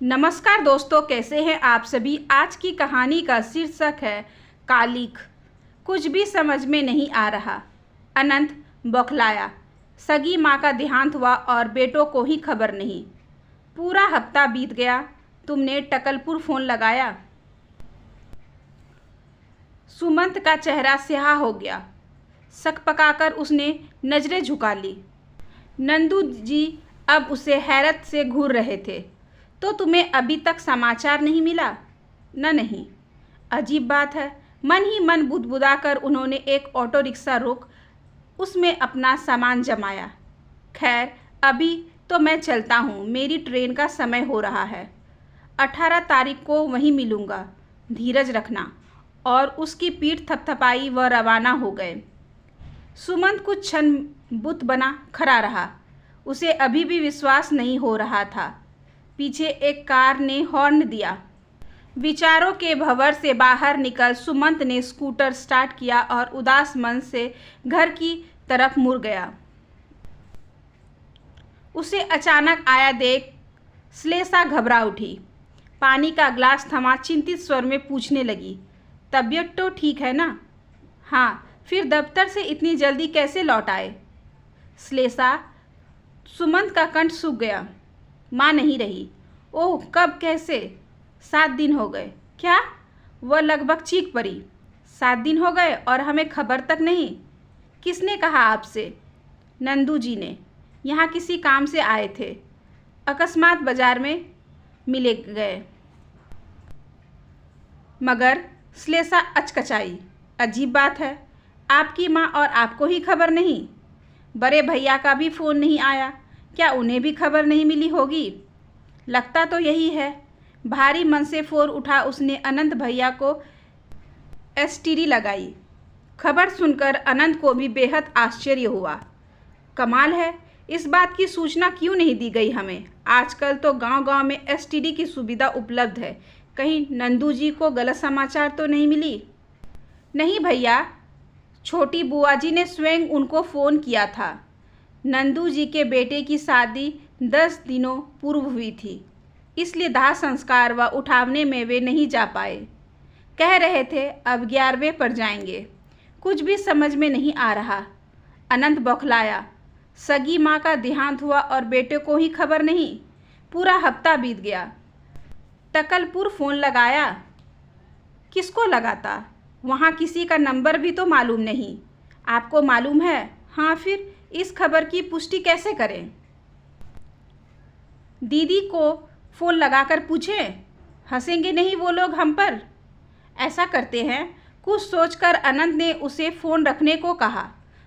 नमस्कार दोस्तों, कैसे हैं आप सभी। आज की कहानी का शीर्षक है कालिख। कुछ भी समझ में नहीं आ रहा। अनंत बौखलाया। सगी माँ का देहांत हुआ और बेटों को ही खबर नहीं। पूरा हफ्ता बीत गया। तुमने टकलपुर फ़ोन लगाया? सुमंत का चेहरा स्याह हो गया। शक पकाकर उसने नज़रें झुका ली। नंदू जी अब उसे हैरत से घूर रहे थे। तो तुम्हें अभी तक समाचार नहीं मिला? नहीं। अजीब बात है। मन ही मन बुदबुदाकर उन्होंने एक ऑटो रिक्शा रोक उसमें अपना सामान जमाया। खैर, अभी तो मैं चलता हूँ, मेरी ट्रेन का समय हो रहा है। 18 तारीख को वहीं मिलूँगा, धीरज रखना। और उसकी पीठ थपथपाई व रवाना हो गए। सुमंत कुछ क्षण बुत बना खड़ा रहा। उसे अभी भी विश्वास नहीं हो रहा था। पीछे एक कार ने हॉर्न दिया। विचारों के भंवर से बाहर निकल सुमंत ने स्कूटर स्टार्ट किया और उदास मन से घर की तरफ मुड़ गया। उसे अचानक आया देख श्लेषा घबरा उठी। पानी का ग्लास थमा चिंतित स्वर में पूछने लगी, तबीयत तो ठीक है ना? हाँ। फिर दफ्तर से इतनी जल्दी कैसे लौट आए? श्लेषा। सुमंत का कंठ सूख गया। माँ नहीं रही। ओह, कब, कैसे? 7 दिन हो गए। क्या? वह लगभग चीख पड़ी। 7 दिन हो गए और हमें खबर तक नहीं? किसने कहा आपसे? नंदू जी ने। यहाँ किसी काम से आए थे, अकस्मात बाजार में मिले गए। मगर श्लेषा अचकचाई। अजीब बात है, आपकी माँ और आपको ही खबर नहीं? बड़े भैया का भी फ़ोन नहीं आया? क्या उन्हें भी खबर नहीं मिली होगी? लगता तो यही है। भारी मन से फ़ोन उठा उसने अनंत भैया को एसटीडी लगाई। खबर सुनकर अनंत को भी बेहद आश्चर्य हुआ। कमाल है, इस बात की सूचना क्यों नहीं दी गई हमें? आजकल तो गांव-गांव में एसटीडी की सुविधा उपलब्ध है। कहीं नंदू जी को गलत समाचार तो नहीं मिली? नहीं भैया, छोटी बुआ जी ने स्वयं उनको फ़ोन किया था। नंदू जी के बेटे की शादी 10 दिनों पूर्व हुई थी, इसलिए दाह संस्कार व उठावने में वे नहीं जा पाए। कह रहे थे अब 11वें पर जाएंगे। कुछ भी समझ में नहीं आ रहा। अनंत बौखलाया। सगी माँ का देहांत हुआ और बेटे को ही खबर नहीं। पूरा हफ्ता बीत गया। टकलपुर फ़ोन लगाया? किसको लगाता? वहाँ किसी का नंबर भी तो मालूम नहीं। आपको मालूम है? हाँ, फिर इस खबर की पुष्टि कैसे करें? दीदी को फ़ोन लगाकर पूछें। हंसेंगे नहीं वो लोग हम पर? ऐसा करते हैं, कुछ सोचकर अनंत ने उसे फ़ोन रखने को कहा।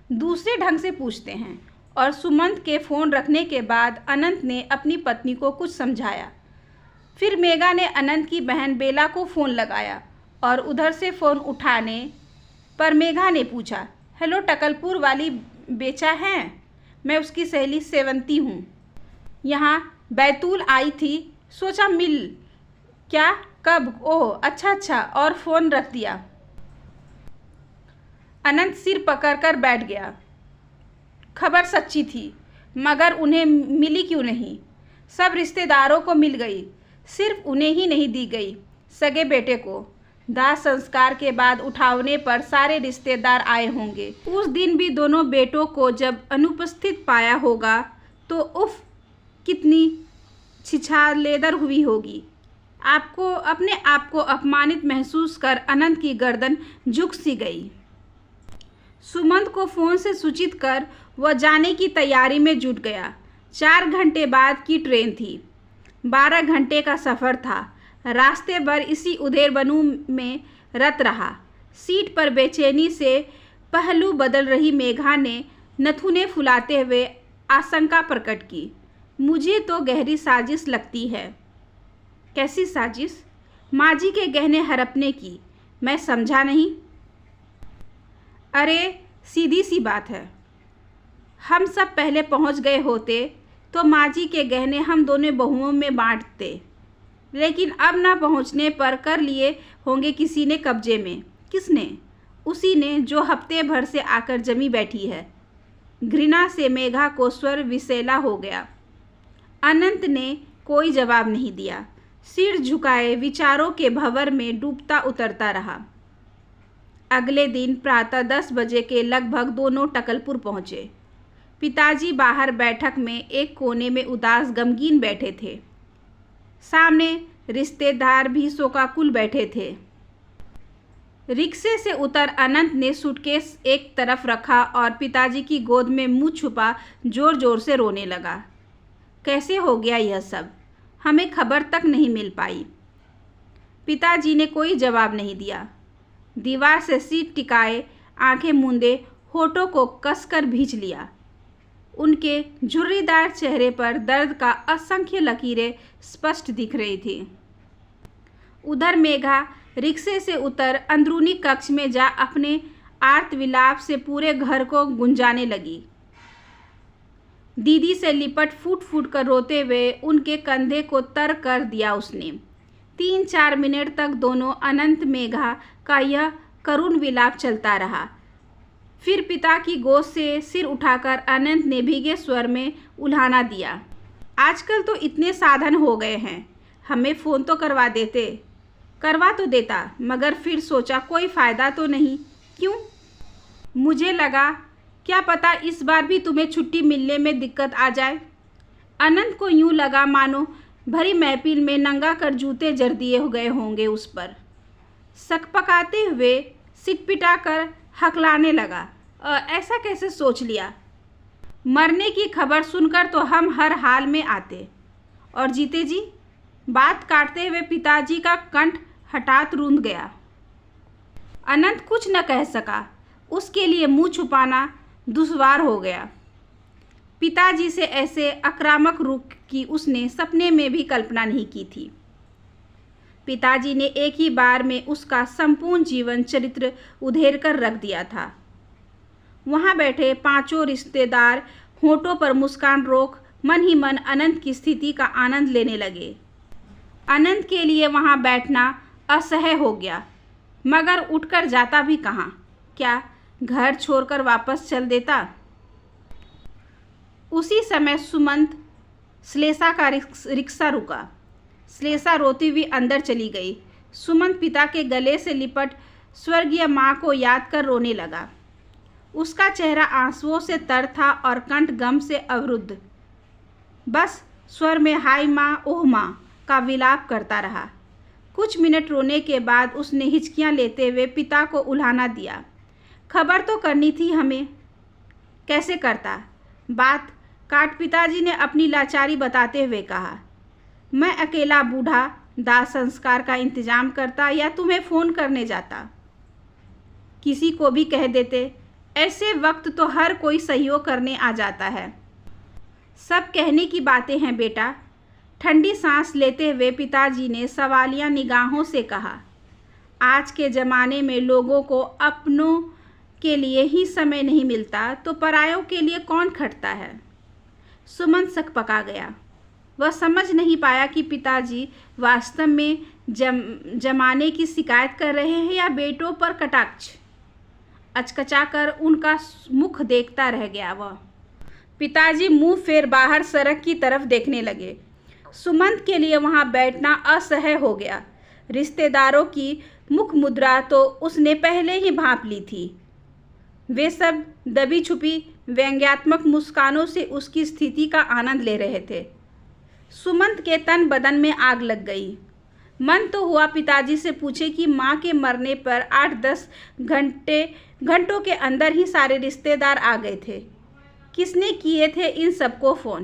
दूसरे ढंग से पूछते हैं। और सुमंत के फ़ोन रखने के बाद अनंत ने अपनी पत्नी को कुछ समझाया। फिर मेघा ने अनंत की बहन बेला को फ़ोन लगाया और उधर से फ़ोन उठाने पर मेघा ने पूछा, हेलो, टकलपुर वाली बेचा है? मैं उसकी सहेली सेवंती हूँ। यहाँ बैतूल आई थी, सोचा मिल। क्या? कब? ओह, अच्छा। और फ़ोन रख दिया। अनंत सिर पकड़कर बैठ गया। खबर सच्ची थी, मगर उन्हें मिली क्यों नहीं? सब रिश्तेदारों को मिल गई, सिर्फ उन्हें ही नहीं दी गई। सगे बेटे को दाह संस्कार के बाद उठावने पर सारे रिश्तेदार आए होंगे। उस दिन भी दोनों बेटों को जब अनुपस्थित पाया होगा तो उफ, कितनी छिछालेदर हुई होगी। आपको अपने आप को अपमानित महसूस कर अनंत की गर्दन झुक सी गई। सुमंत को फ़ोन से सूचित कर वह जाने की तैयारी में जुट गया। 4 घंटे बाद की ट्रेन थी। 12 घंटे का सफ़र था। रास्ते भर इसी उधेड़बुन में रत रहा। सीट पर बेचैनी से पहलू बदल रही मेघा ने नथुने फुलाते हुए आशंका प्रकट की। मुझे तो गहरी साजिश लगती है। कैसी साजिश? माँ जी के गहने हड़पने की। मैं समझा नहीं। अरे, सीधी सी बात है। हम सब पहले पहुँच गए होते तो माँ जी के गहने हम दोनों बहुओं में बांटते, लेकिन अब ना पहुँचने पर कर लिए होंगे किसी ने कब्जे में। किसने? उसी ने जो हफ्ते भर से आकर जमी बैठी है। घृणा से मेघा को स्वर विशेला हो गया। अनंत ने कोई जवाब नहीं दिया। सिर झुकाए विचारों के भंवर में डूबता उतरता रहा। अगले दिन प्रातः 10 बजे के लगभग दोनों टकलपुर पहुँचे। पिताजी बाहर बैठक में एक कोने में उदास गमगीन बैठे थे। सामने रिश्तेदार भी शोकाकुल बैठे थे। रिक्शे से उतर अनंत ने सूटकेस एक तरफ रखा और पिताजी की गोद में मुंह छुपा जोर जोर से रोने लगा। कैसे हो गया यह सब? हमें खबर तक नहीं मिल पाई। पिताजी ने कोई जवाब नहीं दिया। दीवार से सिर टिकाए, आंखें मूंदे, होठों को कसकर भींच लिया। उनके झुर्रीदार चेहरे पर दर्द का असंख्य लकीरें स्पष्ट दिख रही थी। उधर मेघा रिक्शे से उतर अंदरूनी कक्ष में जा अपने आर्त विलाप से पूरे घर को गुंजाने लगी। दीदी से लिपट फूट फूट कर रोते हुए उनके कंधे को तर कर दिया उसने। 3-4 मिनट तक दोनों अनंत मेघा का यह करुण विलाप चलता रहा। फिर पिता की गोद से सिर उठाकर अनंत ने भीगे स्वर में उल्हाना दिया। आजकल तो इतने साधन हो गए हैं, हमें फ़ोन तो करवा देते। करवा तो देता, मगर फिर सोचा कोई फ़ायदा तो नहीं। क्यों? मुझे लगा क्या पता इस बार भी तुम्हें छुट्टी मिलने में दिक्कत आ जाए। अनंत को यूं लगा मानो भरी महफिल में नंगा कर जूते जर दिए गए होंगे उस पर। सकपकाते हुए सिटपिटा कर हकलाने लगा। ऐसा कैसे सोच लिया? मरने की खबर सुनकर तो हम हर हाल में आते। और जीते जी? बात काटते हुए पिताजी का कंठ हठात रूंध गया। अनंत कुछ न कह सका। उसके लिए मुंह छुपाना दुश्वार हो गया। पिताजी से ऐसे आक्रामक रूप की उसने सपने में भी कल्पना नहीं की थी। पिताजी ने एक ही बार में उसका संपूर्ण जीवन चरित्र उधेड़ कर रख दिया था। वहाँ बैठे पांचों रिश्तेदार होठों पर मुस्कान रोक मन ही मन अनंत की स्थिति का आनंद लेने लगे। अनंत के लिए वहाँ बैठना असह्य हो गया, मगर उठकर जाता भी कहाँ? क्या घर छोड़कर वापस चल देता? उसी समय सुमंत श्लेषा का रिक्शा रुका। श्लेषा रोती हुई अंदर चली गई। सुमंत पिता के गले से लिपट स्वर्गीय माँ को याद कर रोने लगा। उसका चेहरा आंसुओं से तर था और कंठ गम से अवरुद्ध। बस स्वर में हाय माँ, ओह माँ का विलाप करता रहा। कुछ मिनट रोने के बाद उसने हिचकियाँ लेते हुए पिता को उल्हाना दिया। खबर तो करनी थी हमें। कैसे करता? बात काट पिताजी ने अपनी लाचारी बताते हुए कहा। मैं अकेला बूढ़ा दाह संस्कार का इंतजाम करता या तुम्हें फ़ोन करने जाता। किसी को भी कह देते। ऐसे वक्त तो हर कोई सहयोग करने आ जाता है। सब कहने की बातें हैं बेटा। ठंडी सांस लेते हुए पिताजी ने सवालिया निगाहों से कहा। आज के ज़माने में लोगों को अपनों के लिए ही समय नहीं मिलता तो परायों के लिए कौन खटता है? सुमन सकपका गया। वह समझ नहीं पाया कि पिताजी वास्तव में जमाने की शिकायत कर रहे हैं या बेटों पर कटाक्ष। अचकचाकर उनका मुख देखता रह गया वह। पिताजी मुंह फेर बाहर सड़क की तरफ देखने लगे। सुमंत के लिए वहां बैठना असह्य हो गया। रिश्तेदारों की मुख मुद्रा तो उसने पहले ही भांप ली थी। वे सब दबी छुपी व्यंग्यात्मक मुस्कानों से उसकी स्थिति का आनंद ले रहे थे। सुमंत के तन बदन में आग लग गई। मन तो हुआ पिताजी से पूछे कि माँ के मरने पर 8-10 घंटों के अंदर ही सारे रिश्तेदार आ गए थे। किसने किए थे इन सबको फ़ोन?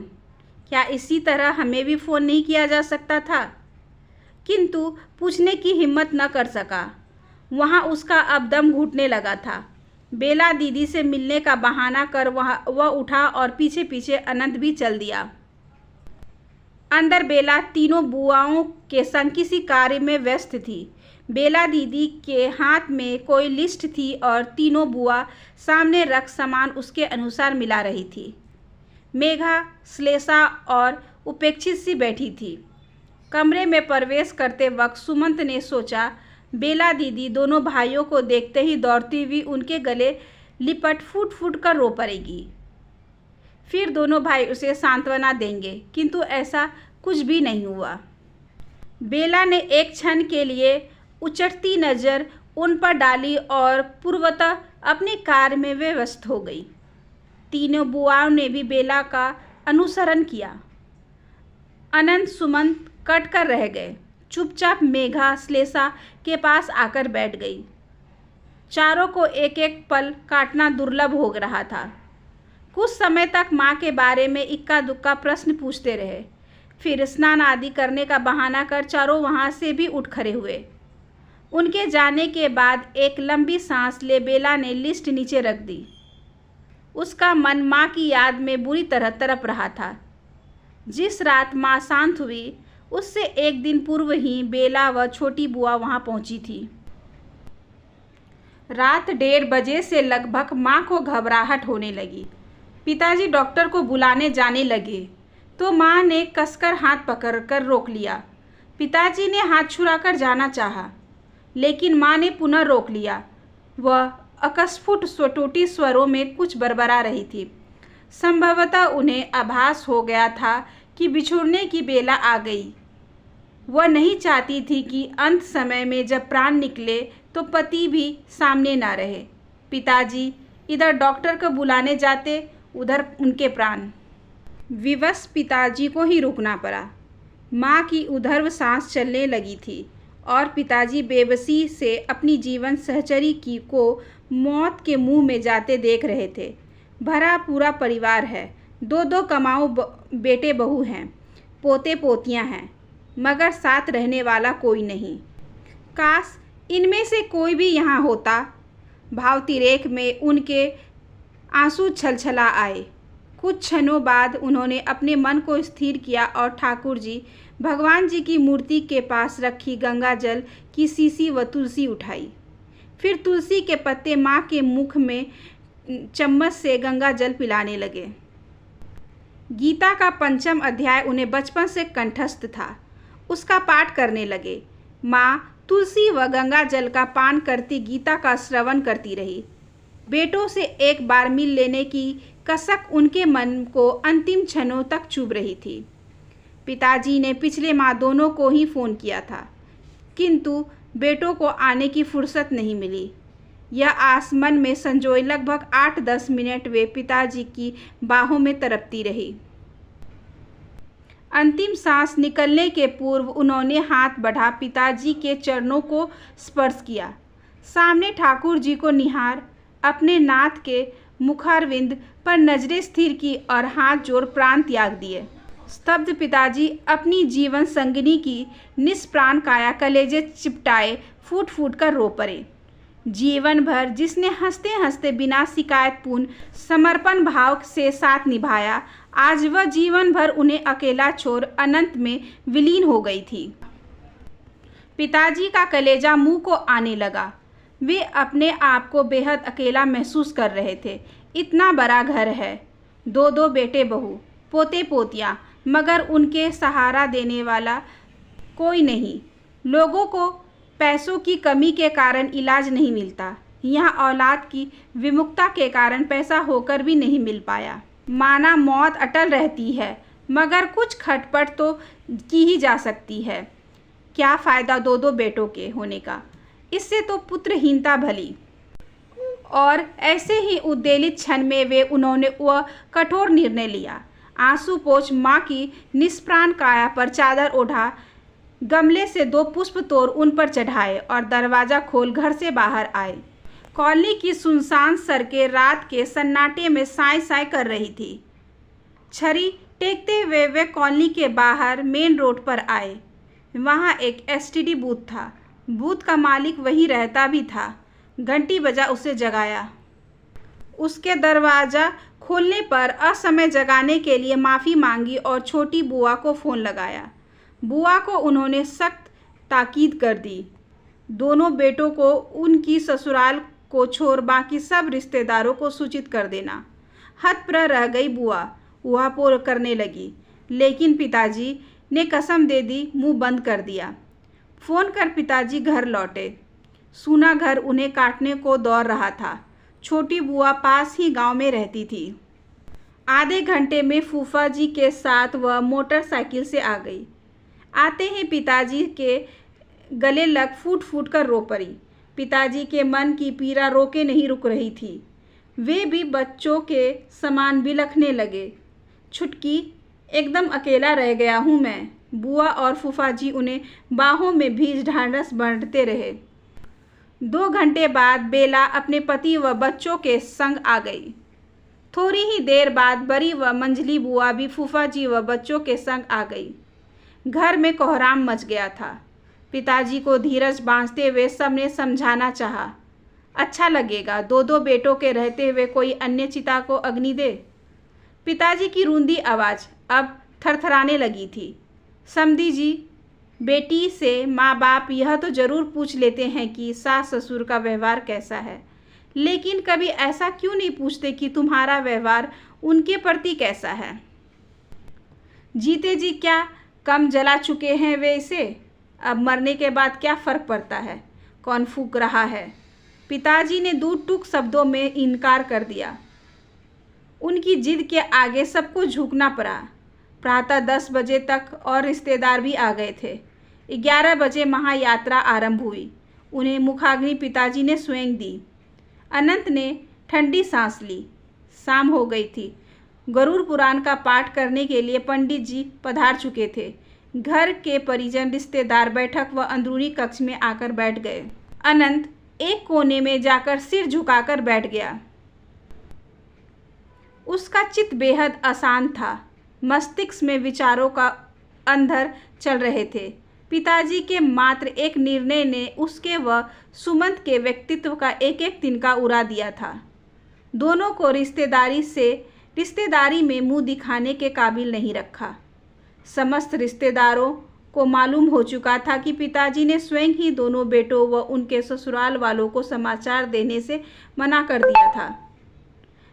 क्या इसी तरह हमें भी फ़ोन नहीं किया जा सकता था? किंतु पूछने की हिम्मत न कर सका। वहाँ उसका अब दम घुटने लगा था। बेला दीदी से मिलने का बहाना कर वह उठा और पीछे पीछे अनंत भी चल दिया। अंदर बेला तीनों बुआओं के संग किसी कार्य में व्यस्त थी। बेला दीदी के हाथ में कोई लिस्ट थी और तीनों बुआ सामने रख सामान उसके अनुसार मिला रही थी। मेघा, श्लेषा और उपेक्षित सी बैठी थी। कमरे में प्रवेश करते वक्त सुमंत ने सोचा बेला दीदी दोनों भाइयों को देखते ही दौड़ती हुई उनके गले लिपट फूट फूट कर रो पड़ेगी। फिर दोनों भाई उसे सांत्वना देंगे, किंतु ऐसा कुछ भी नहीं हुआ। बेला ने एक क्षण के लिए उचटती नज़र उन पर डाली और पूर्वतः अपनी कार में वे व्यस्त हो गई। तीनों बुआओं ने भी बेला का अनुसरण किया। अनंत सुमंत कट कर रह गए। चुपचाप मेघा श्लेषा के पास आकर बैठ गई। चारों को एक एक पल काटना दुर्लभ हो रहा था। कुछ समय तक माँ के बारे में इक्का दुक्का प्रश्न पूछते रहे। फिर स्नान आदि करने का बहाना कर चारों वहाँ से भी उठ खड़े हुए। उनके जाने के बाद एक लंबी सांस ले बेला ने लिस्ट नीचे रख दी। उसका मन माँ की याद में बुरी तरह तड़प रहा था। जिस रात माँ शांत हुई उससे एक दिन पूर्व ही बेला व छोटी बुआ वहाँ पहुँची थी। रात 1:30 बजे से लगभग माँ को घबराहट होने लगी। पिताजी डॉक्टर को बुलाने जाने लगे तो माँ ने कसकर हाथ पकड़कर रोक लिया। पिताजी ने हाथ छुड़ाकर जाना चाहा, लेकिन माँ ने पुनः रोक लिया। वह अकस्फुट स्वटूटी स्वरों में कुछ बरबरा रही थी। संभवतः उन्हें आभास हो गया था कि बिछुड़ने की बेला आ गई। वह नहीं चाहती थी कि अंत समय में जब प्राण निकले तो पति भी सामने ना रहे। पिताजी इधर डॉक्टर को बुलाने जाते, उधर उनके प्राण। विवश पिताजी को ही रुकना पड़ा। माँ की उधर्व सांस चलने लगी थी और पिताजी बेबसी से अपनी जीवन सहचरी की को मौत के मुंह में जाते देख रहे थे। भरा पूरा परिवार है, 2-2 कमाऊ बेटे बहू हैं, पोते पोतियां हैं, मगर साथ रहने वाला कोई नहीं। काश इनमें से कोई भी यहाँ होता। भावतिरेक में उनके आंसू छलछला आए। कुछ क्षणों बाद उन्होंने अपने मन को स्थिर किया और ठाकुर जी, भगवान जी की मूर्ति के पास रखी गंगा जल की शीशी व तुलसी उठाई। फिर तुलसी के पत्ते माँ के मुख में चम्मच से गंगा जल पिलाने लगे। गीता का 5वां अध्याय उन्हें बचपन से कंठस्थ था। उसका पाठ करने लगे। माँ तुलसी व गंगा जल का पान करती गीता का श्रवण करती रही। बेटों से एक बार मिल लेने की कसक उनके मन को अंतिम क्षणों तक चुभ रही थी। पिताजी ने पिछले माह दोनों को ही फ़ोन किया था, किंतु बेटों को आने की फुर्सत नहीं मिली। यह आस मन में संजोए लगभग 8-10 मिनट वे पिताजी की बाहों में तड़पती रही। अंतिम सांस निकलने के पूर्व उन्होंने हाथ बढ़ा पिताजी के चरणों को स्पर्श किया। सामने ठाकुर जी को निहार अपने नाथ के मुखारविंद पर नजरें स्थिर की और हाथ जोड़ प्राण त्याग दिए। स्तब्ध पिताजी अपनी जीवन संगिनी की निष्प्राण काया कलेजे चिपटाए फूट फूट कर रो पड़े। जीवन भर जिसने हंसते हंसते बिना शिकायतपूर्ण समर्पण भाव से साथ निभाया, आज वह जीवन भर उन्हें अकेला छोड़ अनंत में विलीन हो गई थी। पिताजी का कलेजा मुंह को आने लगा। वे अपने आप को बेहद अकेला महसूस कर रहे थे। इतना बड़ा घर है, 2-2 बेटे बहू, पोते पोतियाँ, मगर उनके सहारा देने वाला कोई नहीं। लोगों को पैसों की कमी के कारण इलाज नहीं मिलता। यहाँ औलाद की विमुखता के कारण पैसा होकर भी नहीं मिल पाया। माना मौत अटल रहती है, मगर कुछ खटपट तो की ही जा सकती है। क्या फ़ायदा 2-2 बेटों के होने का, इससे तो पुत्रहीनता भली। और ऐसे ही उद्वेलित क्षण में वे उन्होंने वह कठोर निर्णय लिया। आंसू पोंछ माँ की निष्प्राण काया पर चादर ओढ़ा, गमले से 2 पुष्प तोड़ उन पर चढ़ाए और दरवाज़ा खोल घर से बाहर आए। कॉलोनी की सुनसान सड़कें रात के सन्नाटे में साए साए कर रही थी। छड़ी टेकते हुए वे कॉलोनी के बाहर मेन रोड पर आए। वहाँ एक एसटीडी बूथ था। बूथ का मालिक वहीं रहता भी था। घंटी बजा उसे जगाया। उसके दरवाज़ा खोलने पर असमय जगाने के लिए माफ़ी मांगी और छोटी बुआ को फ़ोन लगाया। बुआ को उन्होंने सख्त ताकीद कर दी, दोनों बेटों को उनकी ससुराल को छोड़ बाकी सब रिश्तेदारों को सूचित कर देना। हतप्रभ रह गई बुआ, ऊहापोह करने लगी, लेकिन पिताजी ने कसम दे दी, मुंह बंद कर दिया। फ़ोन कर पिताजी घर लौटे। सूना घर उन्हें काटने को दौड़ रहा था। छोटी बुआ पास ही गांव में रहती थी। आधे घंटे में फूफा जी के साथ वह मोटरसाइकिल से आ गई। आते ही पिताजी के गले लग फूट फूट कर रो पड़ी। पिताजी के मन की पीड़ा रोके नहीं रुक रही थी। वे भी बच्चों के समान बिलखने लगे। छुटकी, एकदम अकेला रह गया हूँ मैं। बुआ और फूफा जी उन्हें बाहों में भीज ढांढस बांटते रहे। 2 घंटे बाद बेला अपने पति व बच्चों के संग आ गई। थोड़ी ही देर बाद बड़ी व मंझली बुआ भी फूफा जी व बच्चों के संग आ गई। घर में कोहराम मच गया था। पिताजी को धीरज बांधते हुए सबने समझाना चाहा। अच्छा लगेगा 2-2 बेटों के रहते हुए कोई अन्य चिता को अग्नि दे। पिताजी की रूंधी आवाज़ अब थरथराने लगी थी। समधी जी, बेटी से माँ बाप यह तो ज़रूर पूछ लेते हैं कि सास ससुर का व्यवहार कैसा है, लेकिन कभी ऐसा क्यों नहीं पूछते कि तुम्हारा व्यवहार उनके प्रति कैसा है। जीते जी क्या कम जला चुके हैं वे इसे, अब मरने के बाद क्या फ़र्क पड़ता है, कौन फूंक रहा है। पिताजी ने टूक शब्दों में इनकार कर दिया। उनकी जिद के आगे सबको झुकना पड़ा। प्रातः 10 बजे तक और रिश्तेदार भी आ गए थे। 11 बजे महायात्रा आरंभ हुई। उन्हें मुखाग्नि पिताजी ने स्वयं दी। अनंत ने ठंडी सांस ली। शाम हो गई थी। गरुड़ पुराण का पाठ करने के लिए पंडित जी पधार चुके थे। घर के परिजन रिश्तेदार बैठक व अंदरूनी कक्ष में आकर बैठ गए। अनंत एक कोने में जाकर सिर झुकाकर बैठ गया। उसका चित्त बेहद अशांत था। मस्तिष्क में विचारों का अंधर चल रहे थे। पिताजी के मात्र एक निर्णय ने उसके व सुमंत के व्यक्तित्व का एक एक तिनका उड़ा दिया था। दोनों को रिश्तेदारी में मुंह दिखाने के काबिल नहीं रखा। समस्त रिश्तेदारों को मालूम हो चुका था कि पिताजी ने स्वयं ही दोनों बेटों व उनके ससुराल वालों को समाचार देने से मना कर दिया था।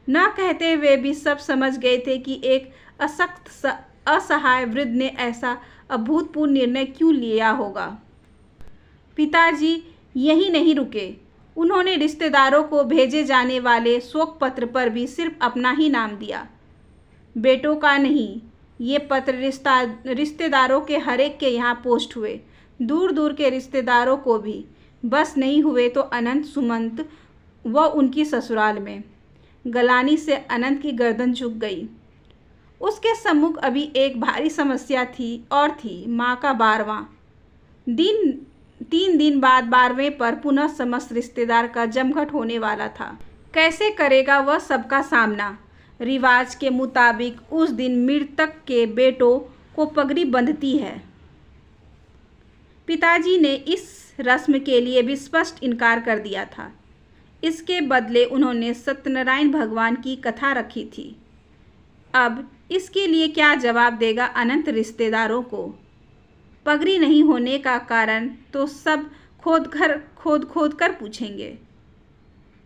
न कहते हुए भी सब समझ गए थे कि एक असहाय वृद्ध ने ऐसा अभूतपूर्व निर्णय क्यों लिया होगा। पिताजी यही नहीं रुके। उन्होंने रिश्तेदारों को भेजे जाने वाले शोक पत्र पर भी सिर्फ अपना ही नाम दिया, बेटों का नहीं। ये पत्र रिश्तेदारों के हरेक के यहाँ पोस्ट हुए। दूर दूर के रिश्तेदारों को भी। बस नहीं हुए तो अनंत, सुमंत व उनकी ससुराल में। गलानी से अनंत की गर्दन झुक गई। उसके सम्मुख अभी एक भारी समस्या थी माँ का 12वां दिन। 3 दिन बाद 12वें पर पुनः समस्त रिश्तेदार का जमघट होने वाला था। कैसे करेगा वह सबका सामना। रिवाज के मुताबिक उस दिन मृतक के बेटों को पगड़ी बंधती है। पिताजी ने इस रस्म के लिए भी स्पष्ट इनकार कर दिया था। इसके बदले उन्होंने सत्यनारायण भगवान की कथा रखी थी। अब इसके लिए क्या जवाब देगा अनंत रिश्तेदारों को। पगड़ी नहीं होने का कारण तो सब खोद कर पूछेंगे।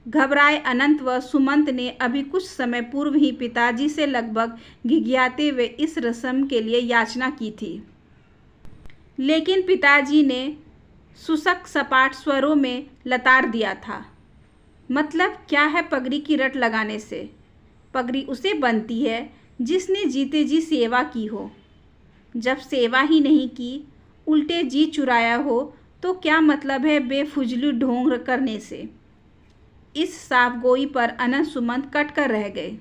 घबराए अनंत व सुमंत ने अभी कुछ समय पूर्व ही पिताजी से लगभग घिघियाते हुए इस रस्म के लिए याचना की थी, लेकिन पिताजी ने शुष्क सपाट स्वरों में लताड़ दिया था। मतलब क्या है पगड़ी की रट लगाने से। पगड़ी उसे बनती है जिसने जीते जी सेवा की हो। जब सेवा ही नहीं की, उल्टे जी चुराया हो, तो क्या मतलब है बेफुजली ढोंग करने से। इस साफ गोई पर अनंत सुमंत कट कर रह गए।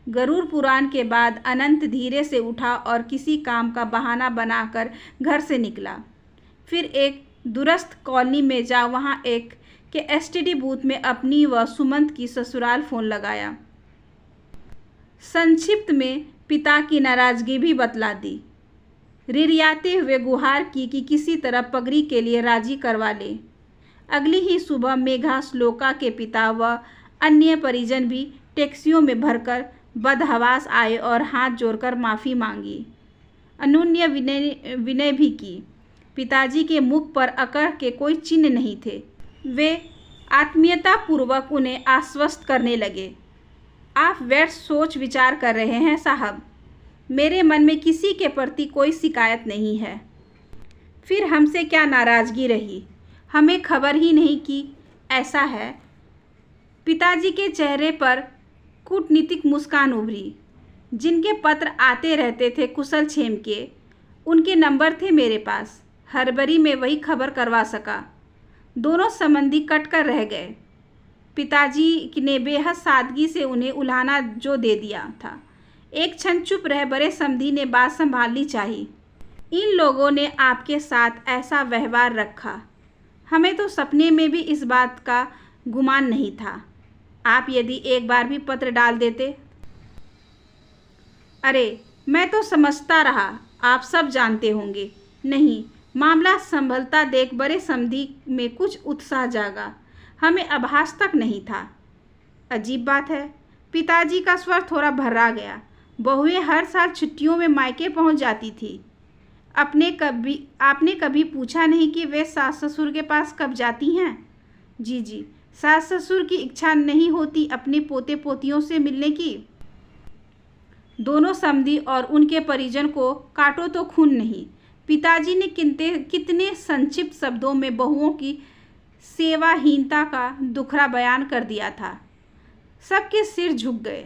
गरुड़ पुराण के बाद अनंत धीरे से उठा और किसी काम का बहाना बनाकर घर से निकला। फिर एक दूरस्थ कॉलोनी में जा वहाँ एक के एसटीडी बूथ में अपनी व सुमंत की ससुराल फ़ोन लगाया। संक्षिप्त में पिता की नाराज़गी भी बतला दी। रिरियाते हुए गुहार की कि किसी तरह पगड़ी के लिए राजी करवा ले। अगली ही सुबह मेघा, श्लोका के पिता व अन्य परिजन भी टैक्सियों में भरकर बदहवास आए और हाथ जोड़कर माफ़ी मांगी। अनुन्य विनय भी की। पिताजी के मुख पर अकड़ के कोई चिन्ह नहीं थे। वे आत्मीयतापूर्वक उन्हें आश्वस्त करने लगे। आप व्यर्थ सोच विचार कर रहे हैं साहब। मेरे मन में किसी के प्रति कोई शिकायत नहीं है। फिर हमसे क्या नाराज़गी रही, हमें खबर ही नहीं कि ऐसा है। पिताजी के चेहरे पर कूटनीतिक मुस्कान उभरी। जिनके पत्र आते रहते थे कुशल क्षेम के, उनके नंबर थे मेरे पास। हड़बड़ी में वही खबर करवा सका। दोनों संबंधी कट कर रह गए। पिताजी ने बेहद सादगी से उन्हें उल्हाना जो दे दिया था। एक क्षण चुप रह बड़े समधी ने बात संभालनी चाहिए। इन लोगों ने आपके साथ ऐसा व्यवहार रखा, हमें तो सपने में भी इस बात का गुमान नहीं था। आप यदि एक बार भी पत्र डाल देते। अरे मैं तो समझता रहा आप सब जानते होंगे। नहीं, मामला संभलता देख बड़े समधी में कुछ उत्साह जागा। हमें आभास तक नहीं था। अजीब बात है, पिताजी का स्वर थोड़ा भर्रा गया। बहुएं हर साल छुट्टियों में मायके पहुंच जाती थी। आपने कभी पूछा नहीं कि वे सास ससुर के पास कब जाती हैं? जी, सास ससुर की इच्छा नहीं होती अपने पोते पोतियों से मिलने की। दोनों समधी और उनके परिजन को काटो तो खून नहीं। पिताजी ने कितने संक्षिप्त शब्दों में बहुओं की सेवाहीनता का दुखड़ा बयान कर दिया था। सबके सिर झुक गए।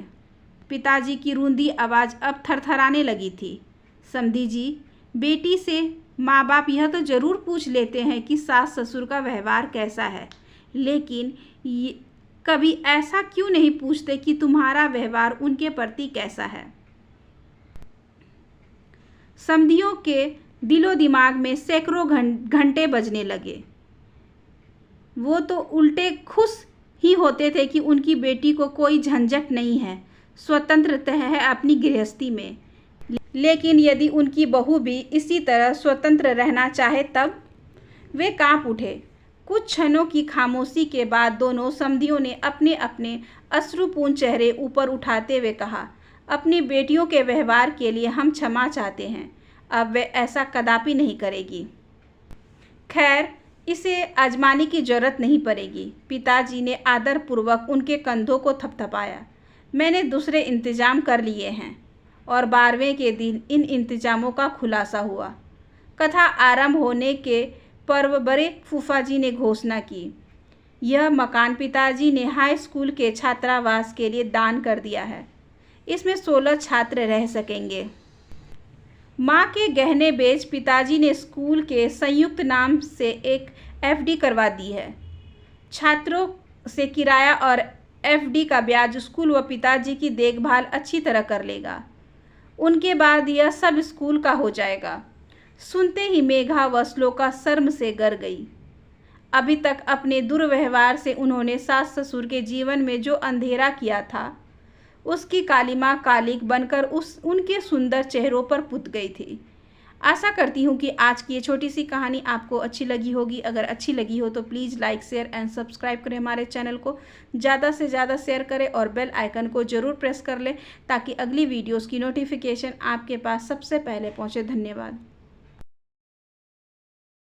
पिताजी की रूंधी आवाज़ अब थरथराने लगी थी। समधी जी, बेटी से माँ बाप यह तो ज़रूर पूछ लेते हैं कि सास ससुर का व्यवहार कैसा है, लेकिन कभी ऐसा क्यों नहीं पूछते कि तुम्हारा व्यवहार उनके प्रति कैसा है। समधियों के दिलो दिमाग में सैकड़ों घंटे बजने लगे। वो तो उल्टे खुश ही होते थे कि उनकी बेटी को कोई झंझट नहीं है, स्वतंत्रता है अपनी गृहस्थी में। लेकिन यदि उनकी बहू भी इसी तरह स्वतंत्र रहना चाहे तब? वे कांप उठे। कुछ क्षणों की खामोशी के बाद दोनों समधियों ने अपने अपने अश्रुपूर्ण चेहरे ऊपर उठाते हुए कहा, अपनी बेटियों के व्यवहार के लिए हम क्षमा चाहते हैं। अब वे ऐसा कदापि नहीं करेगी। खैर, इसे आजमाने की जरूरत नहीं पड़ेगी। पिताजी ने आदरपूर्वक उनके कंधों को थपथपाया। मैंने दूसरे इंतजाम कर लिए हैं। और 12वें के दिन इन इंतजामों का खुलासा हुआ। कथा आरंभ होने के पर्व बड़े फूफा जी ने घोषणा की, यह मकान पिताजी ने हाई स्कूल के छात्रावास के लिए दान कर दिया है। इसमें 16 छात्र रह सकेंगे। माँ के गहने बेच पिताजी ने स्कूल के संयुक्त नाम से एक एफडी करवा दी है। छात्रों से किराया और एफडी का ब्याज स्कूल व पिताजी की देखभाल अच्छी तरह कर लेगा। उनके बाद यह सब स्कूल का हो जाएगा। सुनते ही मेघा व श्लोका शर्म से गर गई। अभी तक अपने दुर्व्यवहार से उन्होंने सास ससुर के जीवन में जो अंधेरा किया था, उसकी कालिमा कालिक बनकर उनके सुंदर चेहरों पर पुत गई थी। आशा करती हूँ कि आज की ये छोटी सी कहानी आपको अच्छी लगी होगी। अगर अच्छी लगी हो तो please like, share and subscribe करें। हमारे चैनल को ज़्यादा से ज़्यादा शेयर करें और बेल आइकन को ज़रूर प्रेस कर लें ताकि अगली वीडियोज़ की नोटिफिकेशन आपके पास सबसे पहले पहुँचे। धन्यवाद।